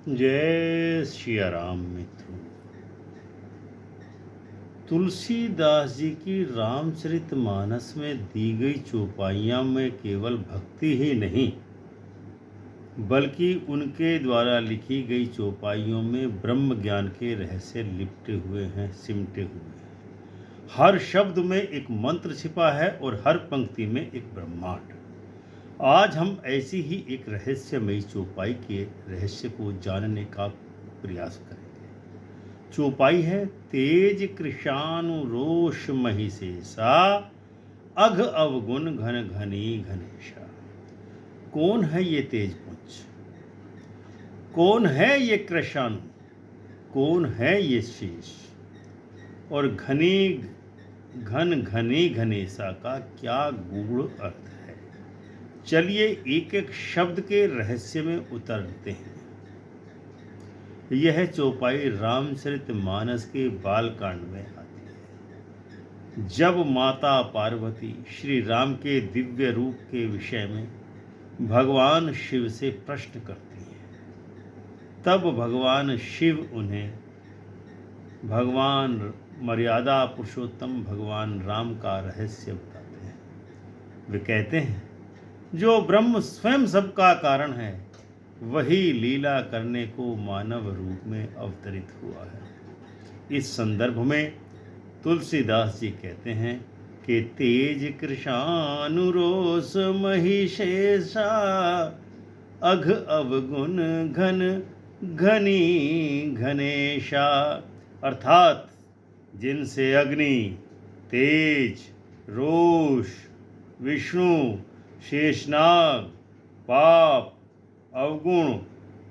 जय सिया राम मित्रों। तुलसीदास जी की रामचरितमानस में दी गई चौपाइयाँ में केवल भक्ति ही नहीं, बल्कि उनके द्वारा लिखी गई चौपाइयों में ब्रह्म ज्ञान के रहस्य लिपटे हुए हैं, सिमटे हुए हैं। हर शब्द में एक मंत्र छिपा है और हर पंक्ति में एक ब्रह्मांड। आज हम ऐसी ही एक रहस्यमयी चौपाई के रहस्य को जानने का प्रयास करेंगे। चौपाई है तेज कृशानु रोष महिषेषा, अघ अवगुण घन घनी घनेशा। कौन है ये तेज पुंज? कौन है ये कृशानु? कौन है ये शेष? और घन घनी घनेशा का क्या गूढ़ अर्थ है? चलिए एक एक शब्द के रहस्य में उतरते हैं। यह चौपाई रामचरितमानस के बालकांड में आती है, जब माता पार्वती श्री राम के दिव्य रूप के विषय में भगवान शिव से प्रश्न करती हैं। तब भगवान शिव उन्हें भगवान मर्यादा पुरुषोत्तम भगवान राम का रहस्य बताते हैं। वे कहते हैं, जो ब्रह्म स्वयं सबका कारण है, वही लीला करने को मानव रूप में अवतरित हुआ है। इस संदर्भ में तुलसीदास जी कहते हैं कि तेज कृशानुरोष महिषेषा, अघ अवगुण घन घनी घनेशा। अर्थात जिनसे अग्नि, तेज, रोष, विष्णु, शेषनाग, पाप, अवगुण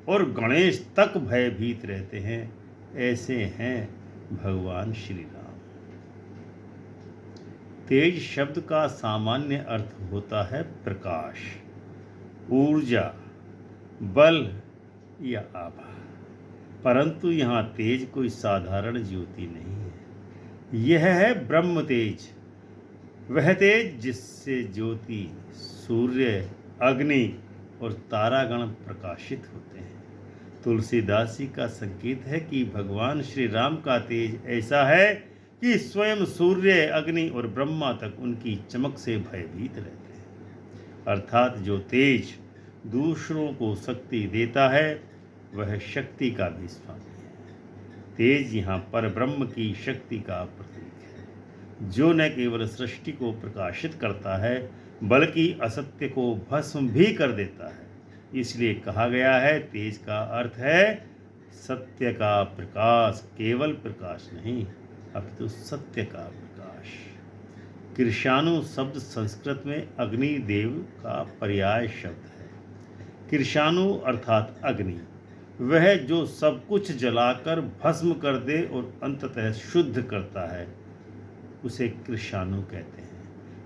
और गणेश तक भयभीत रहते हैं, ऐसे हैं भगवान श्री राम। तेज शब्द का सामान्य अर्थ होता है प्रकाश, ऊर्जा, बल या आभा। परंतु यहाँ तेज कोई साधारण ज्योति नहीं है, यह है ब्रह्म तेज। वह तेज जिससे ज्योति, सूर्य, अग्नि और तारागण प्रकाशित होते हैं। तुलसीदास जी का संकेत है कि भगवान श्री राम का तेज ऐसा है कि स्वयं सूर्य, अग्नि और ब्रह्मा तक उनकी चमक से भयभीत रहते हैं। अर्थात जो तेज दूसरों को शक्ति देता है, वह शक्ति का भी स्वामी है। तेज यहाँ पर ब्रह्म की शक्ति का प्रतीक है, जो न केवल सृष्टि को प्रकाशित करता है, बल्कि असत्य को भस्म भी कर देता है। इसलिए कहा गया है, तेज का अर्थ है सत्य का प्रकाश, केवल प्रकाश नहीं, अपितु सत्य का प्रकाश। कृशानु शब्द संस्कृत में अग्निदेव का पर्याय शब्द है। कृशानु अर्थात अग्नि, वह जो सब कुछ जलाकर भस्म कर दे और अंततः शुद्ध करता है, उसे कृशानु कहते हैं।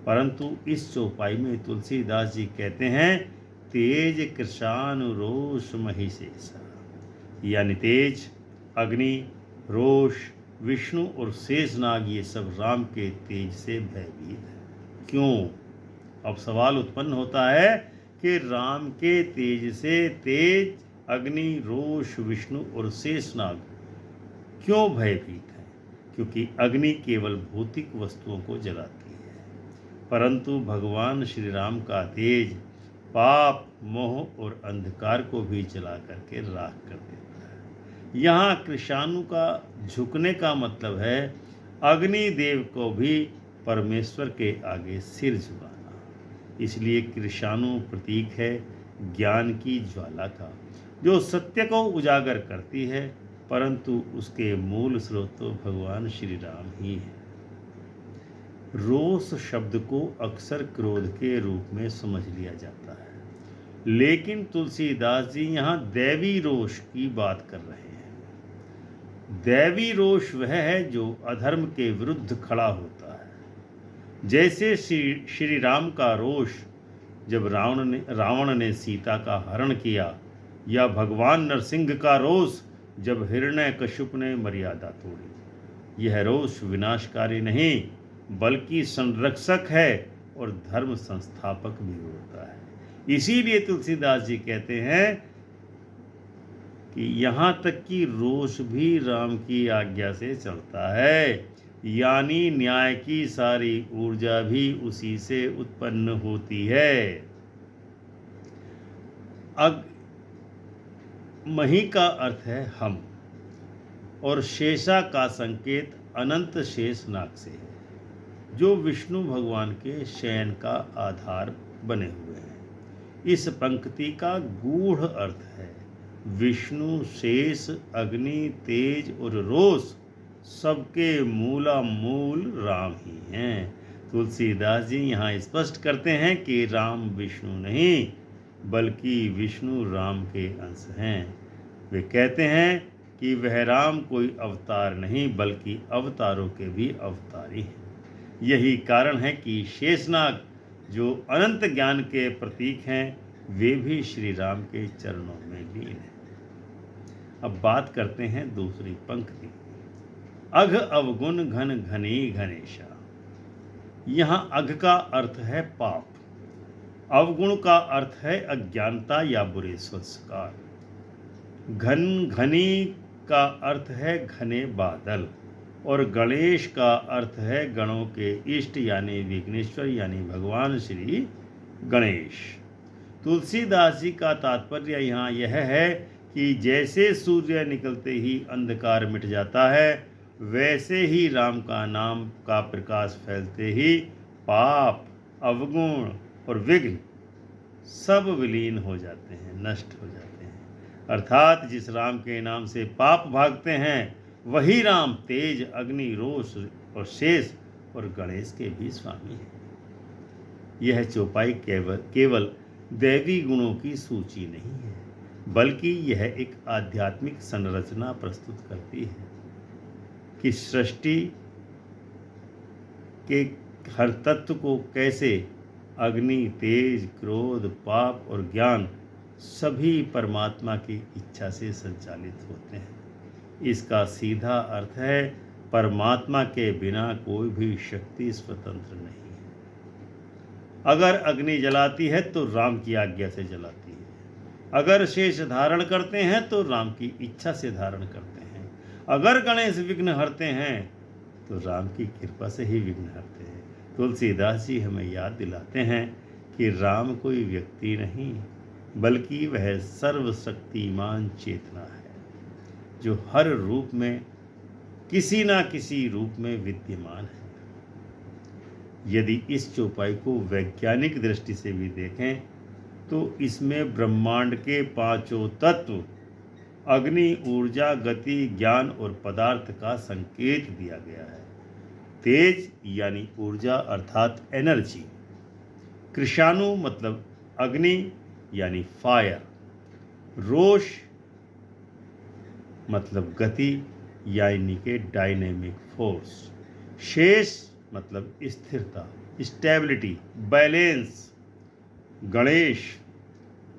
परंतु इस चौपाई में तुलसीदास जी कहते हैं तेज कृशानु रोष महिषेषा, यानी तेज, अग्नि, रोष, विष्णु और शेषनाग, ये सब राम के तेज से भयभीत है। क्यों? अब सवाल उत्पन्न होता है कि राम के तेज से तेज, अग्नि, रोष, विष्णु और शेषनाग क्यों भयभीत है? क्योंकि अग्नि केवल भौतिक वस्तुओं को जलाती है, परंतु भगवान श्री राम का तेज पाप, मोह और अंधकार को भी जला करके राख कर देता है। यहाँ कृशानु का झुकने का मतलब है अग्निदेव को भी परमेश्वर के आगे सिर झुकाना। इसलिए कृशानु प्रतीक है ज्ञान की ज्वाला का, जो सत्य को उजागर करती है, परंतु उसके मूल स्रोत तो भगवान श्री राम ही है। रोष शब्द को अक्सर क्रोध के रूप में समझ लिया जाता है, लेकिन तुलसीदास जी यहाँ दैवी रोष की बात कर रहे हैं। दैवी रोष वह है जो अधर्म के विरुद्ध खड़ा होता है। जैसे श्री राम का रोष जब रावण ने सीता का हरण किया, या भगवान नरसिंह का रोष जब हिरण्यकश्यप ने मर्यादा तोड़ी। यह रोष विनाशकारी नहीं, बल्कि संरक्षक है और धर्म संस्थापक भी होता है। इसीलिए तुलसीदास जी कहते हैं कि यहाँ तक कि रोष भी राम की आज्ञा से चलता है, यानी न्याय की सारी ऊर्जा भी उसी से उत्पन्न होती है। अग मही का अर्थ है हम, और शेषा का संकेत अनंत शेषनाग से है, जो विष्णु भगवान के शयन का आधार बने हुए हैं। इस पंक्ति का गूढ़ अर्थ है विष्णु, शेष, अग्नि, तेज और रोष सबके मूला मूल राम ही हैं। तुलसीदास जी यहाँ स्पष्ट करते हैं कि राम विष्णु नहीं बल्कि विष्णु राम के अंश हैं। वे कहते हैं कि वह राम कोई अवतार नहीं बल्कि अवतारों के भी अवतारी हैं। यही कारण है कि शेषनाग जो अनंत ज्ञान के प्रतीक हैं, वे भी श्री राम के चरणों में लीन हैं। अब बात करते हैं दूसरी पंक्ति। अघ अवगुण घन घनी घनेशा। यहाँ अघ का अर्थ है पाप, अवगुण का अर्थ है अज्ञानता या बुरे संस्कार, घन घनी का अर्थ है घने बादल, और गणेश का अर्थ है गणों के इष्ट यानी विघ्नेश्वर यानी भगवान श्री गणेश। तुलसीदास जी का तात्पर्य यहाँ यह है कि जैसे सूर्य निकलते ही अंधकार मिट जाता है, वैसे ही राम का नाम का प्रकाश फैलते ही पाप, अवगुण और विघ्न सब विलीन हो जाते हैं, नष्ट हो जाते हैं। अर्थात जिस राम के नाम से पाप भागते हैं, वही राम तेज, अग्नि, रोष और शेष और गणेश के भी स्वामी हैं। यह चौपाई केवल दैवी गुणों की सूची नहीं है, बल्कि यह एक आध्यात्मिक संरचना प्रस्तुत करती है कि सृष्टि के हर तत्व को कैसे अग्नि, तेज, क्रोध, पाप और ज्ञान सभी परमात्मा की इच्छा से संचालित होते हैं। इसका सीधा अर्थ है परमात्मा के बिना कोई भी शक्ति स्वतंत्र नहीं है। अगर अग्नि जलाती है तो राम की आज्ञा से जलाती है, अगर शेष धारण करते हैं तो राम की इच्छा से धारण करते हैं, अगर गणेश विघ्न हरते हैं तो राम की कृपा से ही विघ्न हरते हैं। तुलसीदास जी हमें याद दिलाते हैं कि राम कोई व्यक्ति नहीं बल्कि वह सर्वशक्तिमान चेतना है, जो हर रूप में किसी ना किसी रूप में विद्यमान है। यदि इस चौपाई को वैज्ञानिक दृष्टि से भी देखें तो इसमें ब्रह्मांड के पांचों तत्व अग्नि, ऊर्जा, गति, ज्ञान और पदार्थ का संकेत दिया गया है। तेज यानी ऊर्जा अर्थात एनर्जी, कृषाणु मतलब अग्नि यानी फायर, रोष मतलब गति यानी के डायनेमिक फोर्स, शेष मतलब स्थिरता, स्टेबिलिटी, बैलेंस, गणेश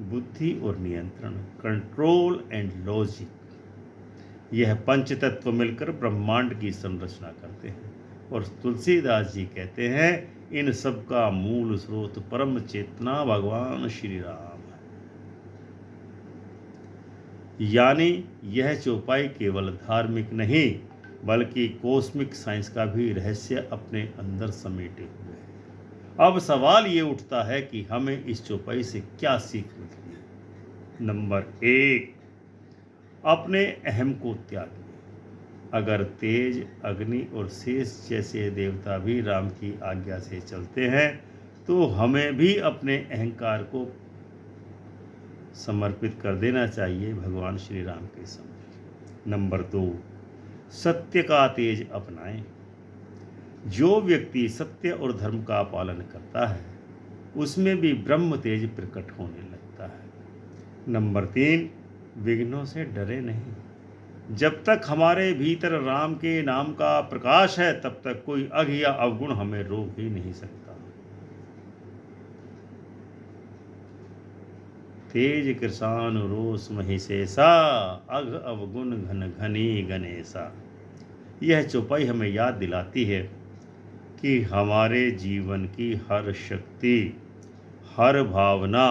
बुद्धि और नियंत्रण, कंट्रोल एंड लॉजिक। यह पंच तत्व मिलकर ब्रह्मांड की संरचना करते हैं, और तुलसीदास जी कहते हैं इन सब का मूल स्रोत परम चेतना भगवान श्री राम है। यानी यह चौपाई केवल धार्मिक नहीं बल्कि कॉस्मिक साइंस का भी रहस्य अपने अंदर समेटे हुए है। अब सवाल ये उठता है कि हमें इस चौपाई से क्या सीख मिलती है। नंबर 1, अपने अहम को त्यागिए। अगर तेज, अग्नि और शेष जैसे देवता भी राम की आज्ञा से चलते हैं तो हमें भी अपने अहंकार को समर्पित कर देना चाहिए भगवान श्री राम के समक्ष। नंबर 2, सत्य का तेज अपनाएं। जो व्यक्ति सत्य और धर्म का पालन करता है उसमें भी ब्रह्म तेज प्रकट होने लगता है। नंबर 3, विघ्नों से डरे नहीं। जब तक हमारे भीतर राम के नाम का प्रकाश है तब तक कोई अघ या अवगुण हमें रोक ही नहीं सकता। तेज कृषाण रोष महिषेषा, अघ अवगुण घन घनी गणेशा। यह चौपाई हमें याद दिलाती है कि हमारे जीवन की हर शक्ति, हर भावना,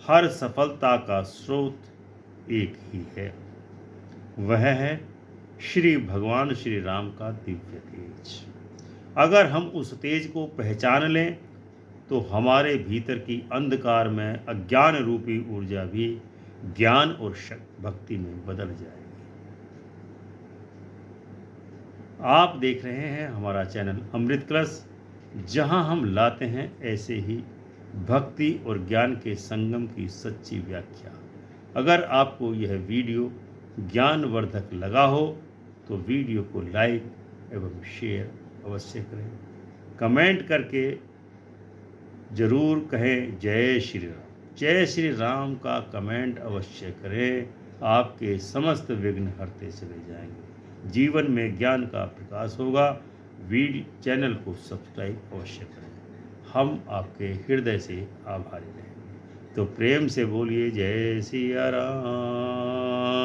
हर सफलता का स्रोत एक ही है, वह है श्री भगवान श्री राम का दिव्य तेज। अगर हम उस तेज को पहचान लें तो हमारे भीतर की अंधकार में अज्ञान रूपी ऊर्जा भी ज्ञान और भक्ति में बदल जाएगी। आप देख रहे हैं हमारा चैनल अमृत कलश, जहां हम लाते हैं ऐसे ही भक्ति और ज्ञान के संगम की सच्ची व्याख्या। अगर आपको यह वीडियो ज्ञानवर्धक लगा हो तो वीडियो को लाइक एवं शेयर अवश्य करें। कमेंट करके जरूर कहें जय श्री राम। जय श्री राम का कमेंट अवश्य करें, आपके समस्त विघ्न हरते चले जाएंगे, जीवन में ज्ञान का प्रकाश होगा। चैनल को सब्सक्राइब अवश्य करें। हम आपके हृदय से आभारी रहेंगे। तो प्रेम से बोलिए जय सिया राम।